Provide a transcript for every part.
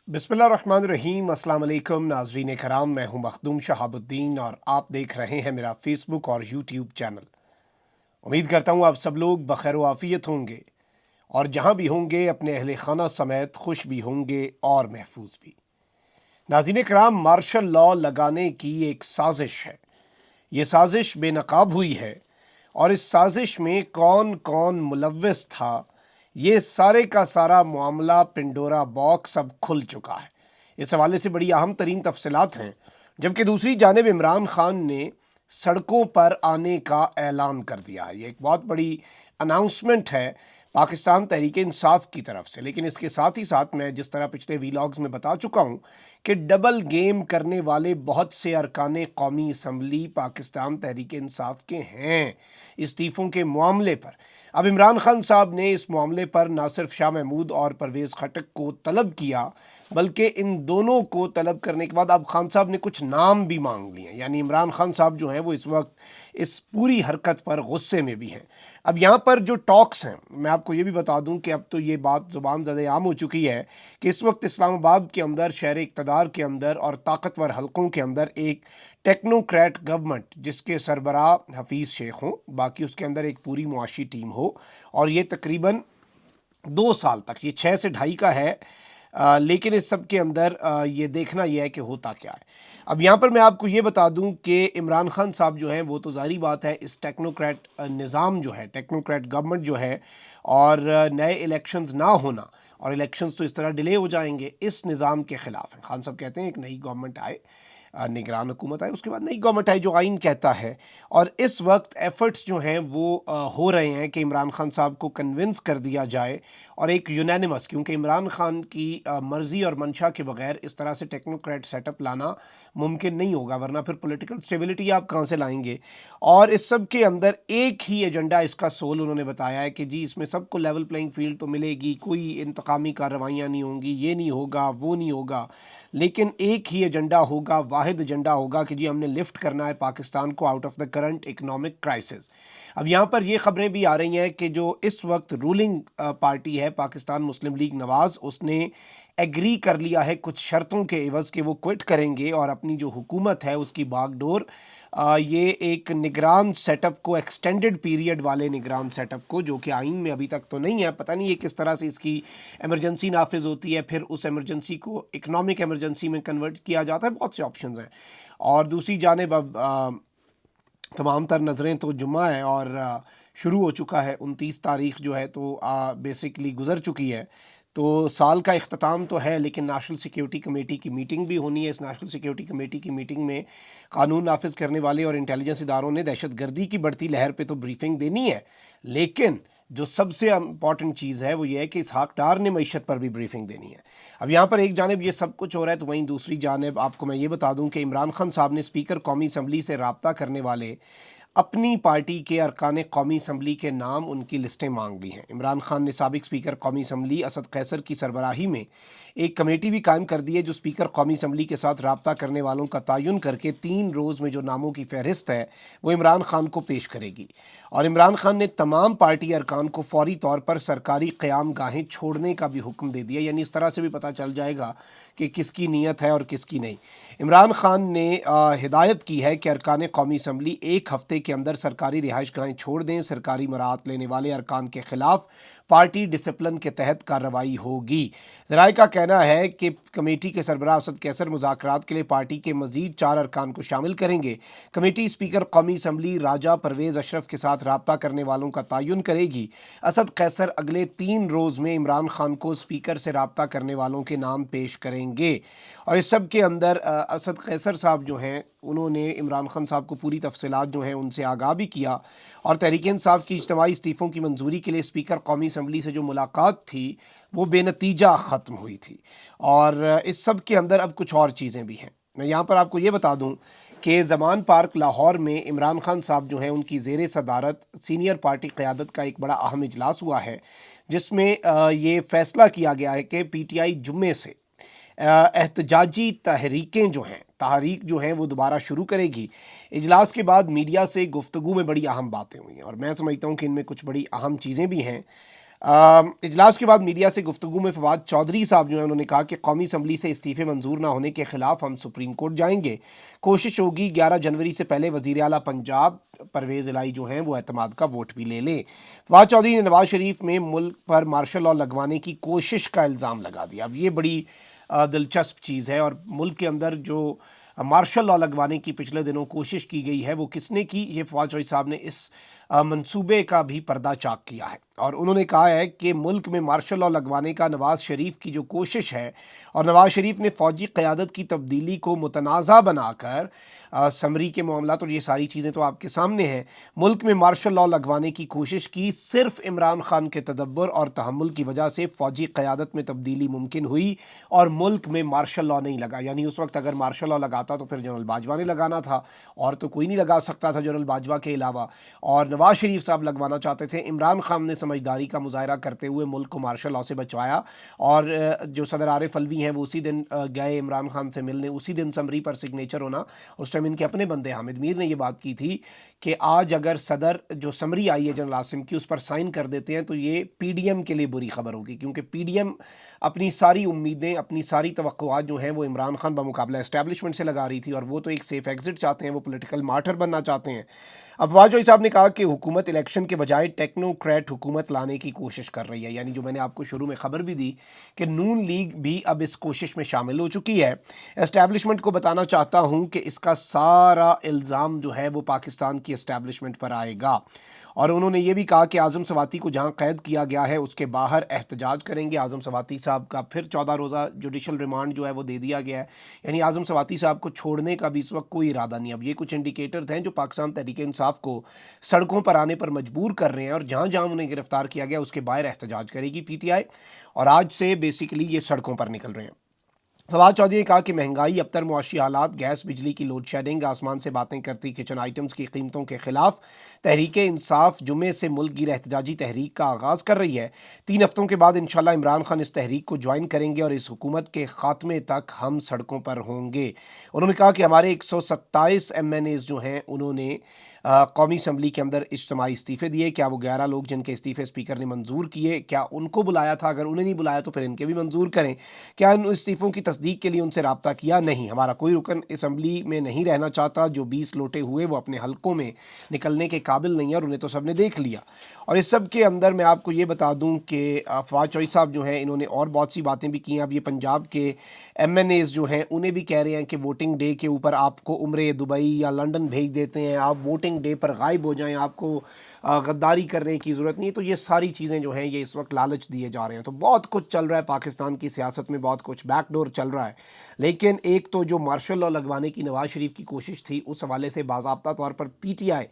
बिस्मिल्लाहिर्रहमानिर्रहीम। अस्सलाम वालेकुम नाज़रीन कराम, मैं हूं मखदूम शहाबुद्दीन और आप देख रहे हैं मेरा फेसबुक और यूट्यूब चैनल। उम्मीद करता हूं आप सब लोग बखैर व आफियत होंगे और जहां भी होंगे अपने अहले खाना समेत खुश भी होंगे और महफूज भी। नाज़रीन कराम, मार्शल लॉ लगाने की एक साजिश है। ये साजिश बेनकाब हुई है और इस साजिश में कौन कौन मुलव्विस था, ये सारे का सारा मामला पिंडोरा बॉक्स अब खुल चुका है। इस हवाले से बड़ी अहम तरीन तफसीलात हैं। जबकि दूसरी जानिब इमरान खान ने सड़कों पर आने का ऐलान कर दिया है। ये एक बहुत बड़ी अनाउंसमेंट है पाकिस्तान तहरीक इंसाफ की तरफ से। लेकिन इसके साथ ही साथ मैं जिस तरह पिछले वीलॉग्स में बता चुका हूँ कि डबल गेम करने वाले बहुत से अरकान कौमी असम्बली पाकिस्तान तहरीक इंसाफ के हैं इस्तीफ़ों के मामले पर। अब इमरान खान साहब ने इस मामले पर ना सिर्फ शाह महमूद और परवेज़ खटक को तलब किया, बल्कि इन दोनों को तलब करने के बाद अब खान साहब ने कुछ नाम भी मांग लिए। यानी इमरान खान साहब जो हैं वो इस वक्त इस पूरी हरकत पर गुस्से में भी हैं। अब यहाँ पर जो टॉक्स हैं, मैं आपको ये भी बता दूं कि अब तो ये बात ज़ुबान ज़्यादा आम हो चुकी है कि इस वक्त इस्लामाबाद के अंदर, शहर इक़्तिदार के अंदर और ताकतवर हलकों के अंदर एक टेक्नोक्रेट गवर्नमेंट जिसके सरबराह हफीज़ शेख हों, बाकी उसके अंदर एक पूरी मुआशी टीम हो, और ये तकरीबन 2 साल तक, ये 6 से 2.5 का है, लेकिन इस सब के अंदर ये देखना यह है कि होता क्या है। अब यहाँ पर मैं आपको ये बता दूं कि इमरान खान साहब जो हैं वो तो ज़ाहिर बात है इस टेक्नोक्रेट निज़ाम जो है, टेक्नोक्रेट गवर्नमेंट जो है, और नए इलेक्शंस ना होना, और इलेक्शंस तो इस तरह डिले हो जाएंगे, इस निज़ाम के ख़िलाफ़ हैं। खान साहब कहते हैं एक नई गवर्नमेंट आए, निगरान हुकूमत आए, उसके बाद नई गवर्नमेंट आई जो आइन कहता है। और इस वक्त एफ़र्ट्स जो हैं वो हो रहे हैं कि इमरान खान साहब को कन्विंस कर दिया जाए और एक यूनानिमस, क्योंकि इमरान खान की मर्ज़ी और मंशा के बगैर इस तरह से टेक्नोक्रेट सेटअप लाना मुमकिन नहीं होगा, वरना फिर पॉलिटिकल स्टेबिलिटी आप कहाँ से लाएंगे। और इस सब के अंदर एक ही एजेंडा इसका सोल उन्होंने बताया है कि जी इसमें सबको लेवल प्लेइंग फील्ड तो मिलेगी, कोई इंतकामी कार्रवाइयाँ नहीं होंगी, ये नहीं होगा, वो नहीं होगा, लेकिन एक ही एजेंडा होगा, वाहिद एजेंडा होगा कि जी हमने लिफ्ट करना है पाकिस्तान को out of the current economic crisis. अब यहाँ पर ये खबरें भी आ रही हैं कि जो इस वक्त रूलिंग पार्टी है पाकिस्तान मुस्लिम लीग नवाज़, उसने एग्री कर लिया है कुछ शर्तों के एवज़ के वो क्विट करेंगे और अपनी जो हुकूमत है उसकी बागडोर ये एक निगरान सेटअप को, एक्सटेंडेड पीरियड वाले निगरान सेटअप को, जो कि आइन में अभी तक तो नहीं है, पता नहीं ये किस तरह से इसकी एमरजेंसी नाफिज होती है, फिर उस एमरजेंसी को इकनॉमिक एमरजेंसी में कन्वर्ट किया जाता है, बहुत से ऑप्शंस हैं। और दूसरी जानिब अब तमाम तर नज़रें तो जुम्मा है और शुरू हो चुका है, 29 तारीख जो है तो बेसिकली गुज़र चुकी है, तो साल का इख्तिताम तो है, लेकिन नेशनल सिक्योरिटी कमेटी की मीटिंग भी होनी है। इस नेशनल सिक्योरिटी कमेटी की मीटिंग में कानून नाफिज करने वाले और इंटेलिजेंस इदारों ने दहशत गर्दी की बढ़ती लहर पे तो ब्रीफिंग देनी है, लेकिन जो सबसे इम्पॉर्टेंट चीज़ है वो ये है कि इसहाक डार ने मईशत पर भी ब्रीफिंग देनी है। अब यहाँ पर एक जानिब ये सब कुछ हो रहा है, तो वहीं दूसरी जानिब आपको मैं ये बता दूँ कि इमरान खान साहब ने स्पीकर कौमी असम्बली से रब्ता करने वाले अपनी पार्टी के अरकान कौमी असम्बली के नाम, उनकी लिस्टें मांग ली हैं। इमरान खान ने साबिक स्पीकर कौमी असम्बली असद कैसर की सरबराही में एक कमेटी भी कायम कर दी है जो स्पीकर कौमी असम्बली के साथ रब्ता करने वालों का तयन करके 3 रोज़ में जो नामों की फहरिस्त है वो इमरान खान को पेश करेगी। और इमरान खान ने तमाम पार्टी अरकान को फौरी तौर पर सरकारी क़याम गाहें छोड़ने का भी हुक्म दे दिया, यानी इस तरह से भी पता चल जाएगा कि किसकी नीयत है और किसकी नहीं। इमरान खान ने हिदायत की है कि अरकान कौमी असम्बली 1 हफ़्ते के अंदर सरकारी रिहाइश गाहें छोड़ दें। सरकारी मराहत लेने वाले अरकान के ख़िलाफ़ पार्टी डिसिप्लिन के तहत कार्रवाई होगी। ज़राए का कहना है कि कमेटी के सरबराह असद कैसर मुज़ाकरात के लिए पार्टी के मज़ीद 4 अरकान को शामिल करेंगे। कमेटी स्पीकर कौमी असम्बली राजा परवेज़ अशरफ के साथ रब्ता करने वालों का तयन करेगी। असद कैसर अगले 3 रोज़ में इमरान खान को स्पीकर से रब्ता करने वालों के नाम पेश करेंगे। और इस सब के अंदर असद कैसर साहब जो हैं उन्होंने इमरान खान साहब को पूरी तफसीलात जो हैं उनसे आगाह भी किया, और तहरीक इंसाफ की इज्तिमाई इस्तीफ़ों की मंजूरी के लिए स्पीकर कौमी असम्बली से जो मुलाकात थी वो बेनतीजा ख़त्म हुई थी। और इस सब के अंदर अब कुछ और चीज़ें भी हैं। मैं यहाँ पर आपको ये बता दूँ कि ज़मान पार्क लाहौर में इमरान खान साहब जो हैं उनकी ज़ेर सदारत सीनियर पार्टी क़यादत का एक बड़ा अहम इजलास हुआ है, जिसमें ये फ़ैसला किया गया है कि PTI जुम्मे से एहतजाजी तहरीकें जो हैं, तहरीक जो हैं वो दोबारा शुरू करेगी। इजलास के बाद मीडिया से गुफ्तगू में बड़ी अहम बातें हुई हैं और मैं समझता हूँ कि इनमें कुछ बड़ी अहम चीज़ें भी हैं। इजलास के बाद मीडिया से गुफ्तगू में फवाद चौधरी साहब जो हैं उन्होंने कहा कि कौमी असम्बली से इस्तीफ़े मंजूर ना होने के ख़िलाफ़ हम सुप्रीम कोर्ट जाएंगे, कोशिश होगी 11 जनवरी से पहले वज़ीर आला पंजाब परवेज़ इलाही जो हैं वो एतमाद का वोट भी ले लें। फवाद चौधरी ने नवाज शरीफ में मुल्क पर मार्शल लॉ लगवाने की कोशिश का इल्ज़ाम लगा दिया। अब ये बड़ी दिलचस्प चीज़ है, और मुल्क के अंदर जो मार्शल लॉ लगवाने की पिछले दिनों कोशिश की गई है वो किसने की, ये फवाद चौधरी साहब ने इस मंसूबे का भी पर्दा चाक किया है। और उन्होंने कहा है कि मुल्क में मार्शल लॉ लगवाने का नवाज शरीफ की जो कोशिश है, और नवाज शरीफ ने फ़ौजी क़यादत की तब्दीली को मुतनाज़ा बनाकर समरी के मामला और ये सारी चीज़ें तो आपके सामने हैं, मुल्क में मार्शल लॉ लगवाने की कोशिश की। सिर्फ इमरान खान के तदब्बर और तहम्मुल की वजह से फ़ौजी क़यादत में तब्दीली मुमकिन हुई और मुल्क में मार्शल लॉ नहीं लगा। यानी उस वक्त अगर मार्शल लॉ लगाता तो फिर जनरल बाजवा ने लगाना था, और तो कोई नहीं लगा सकता था जनरल बाजवा के अलावा, और नवाज शरीफ साहब लगवाना चाहते थे। इमरान खान ने समझदारी का मुजाहरा करते हुए मुल्क को मार्शल लॉ से बचवाया, और जो सदर आरिफ अलवी हैं वो उसी दिन गए इमरान खान से मिलने, उसी दिन समरी पर सिग्नेचर होना। उस टाइम इनके अपने बंदे हामिद मीर ने ये बात की थी कि आज अगर सदर जो समरी आई है जनरल आसिम की उस पर साइन कर देते हैं तो ये पीडीएम के लिए बुरी खबर होगी, क्योंकि पीडीएम अपनी सारी उम्मीदें, अपनी सारी तवक्कुआत जो हैं वो इमरान खान बमुकाबला एस्टैब्लिशमेंट से लगा रही थी, और वो तो एक सेफ एग्जिट चाहते हैं, वो पॉलिटिकल मार्टर बनना चाहते हैं। अब फवाद चौधरी साहब ने कहा कि हुकूमत इलेक्शन के बजाय टेक्नोक्रेट हुकूमत लाने की कोशिश कर रही है। यानी जो मैंने आपको शुरू में खबर भी दी कि नून लीग भी अब इस कोशिश में शामिल हो चुकी है। एस्टैब्लिशमेंट को बताना चाहता हूँ कि इसका सारा इल्ज़ाम जो है वो पाकिस्तान की एस्टैब्लिशमेंट पर आएगा, और उन्होंने ये भी कहा कि आज़म सवाती को जहाँ कैद किया गया है उसके बाहर एहतजाज करेंगे। आज़म सवाती साहब का फिर 14 रोज़ा जुडिशल रिमांड जो है वो दे दिया गया है। यानी आज़म सवाती साहब को छोड़ने का भी इस वक्त कोई इरादा नहीं। अब ये कुछ इंडिकेटर्स हैं जो पाकिस्तान तहरीक इंसाफ को सड़कों पर आने पर मजबूर कर रहे हैं, और जहाँ जहाँ उन्हें गिरफ्तार किया गया उसके बाहर एहतजाज करेगी पीटीआई, और आज से बेसिकली ये सड़कों पर निकल रहे हैं। फवाद चौधरी ने कहा कि महंगाई, अबतर मुआशी हालात, गैस बिजली की लोड शेडिंग, आसमान से बातें करती किचन आइटम्स की कीमतों के खिलाफ तहरीक इंसाफ जुमे से मुल्क गिर एहतजाजी तहरीक का आगाज़ कर रही है। 3 हफ्तों के बाद इंशाल्लाह इमरान खान इस तहरीक को ज्वाइन करेंगे और इस हुकूमत के खात्मे तक हम सड़कों पर होंगे। उन्होंने कहा कि हमारे 127 MNAs जो हैं उन्होंने कौमी असम्बली के अंदर इज्तिमाई इस्तीफ़े दिए। क्या वो 11 लोग जिनके इस्तीफ़े स्पीकर ने मंजूर किए, क्या उनको बुलाया था? अगर उन्हें नहीं बुलाया तो फिर इनके भी मंजूर करें। क्या इन इस्तीफ़ों की तस्दीक के लिए उनसे रब्ता किया? नहीं। हमारा कोई रुकन असम्बली में नहीं रहना चाहता। जो 20 लोटे हुए वो अपने हलकों में निकलने के काबिल नहीं है, और उन्हें तो सब ने देख लिया। और इस सब के अंदर मैं आपको ये बता दूं कि फवाद चौधरी साहब जो हैं इन्होंने और बहुत सी बातें भी की हैं। अब ये पंजाब के MNAs जो हैं उन्हें भी कह रहे हैं कि वोटिंग डे के ऊपर आपको उम्रे दुबई या लंदन भेज देते हैं, आप वोटिंग डे पर गायब हो जाएं, आपको गद्दारी करने की ज़रूरत नहीं है। तो ये सारी चीज़ें जो हैं ये इस वक्त लालच दिए जा रहे हैं। तो बहुत कुछ चल रहा है पाकिस्तान की सियासत में, बहुत कुछ बैकडोर चल रहा है। लेकिन एक तो जो मार्शल लॉ लगवाने की नवाज शरीफ की कोशिश थी, उस हवाले से बाज़ाब्ता तौर पर PTI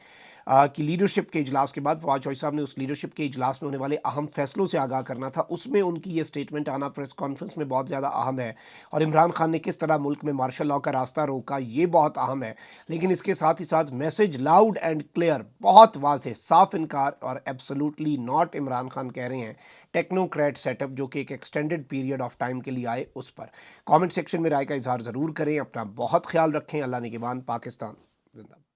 की लीडरशिप के इजलास के बाद फवाद चौधरी साहब ने उस लीडरशिप के इजलास में होने वाले अहम फैसलों से आगाह करना था। उसमें उनकी ये स्टेटमेंट आना प्रेस कॉन्फ्रेंस में बहुत ज़्यादा अहम है, और इमरान खान ने किस तरह मुल्क में मार्शल लॉ का रास्ता रोका ये बहुत अहम है। लेकिन इसके साथ ही साथ मैसेज लाउड एंड क्लियर, बहुत वाज़ेह, साफ इनकार, और एब्सोल्युटली नॉट इमरान खान कह रहे हैं टेक्नोक्रेट सेटअप जो कि एक एक्सटेंडेड पीरियड ऑफ टाइम के लिए आए उस पर। कमेंट सेक्शन में राय का इजहार ज़रूर करें। अपना बहुत ख्याल रखें। अल्लाह निगहबान। पाकिस्तान जिंदाबाद।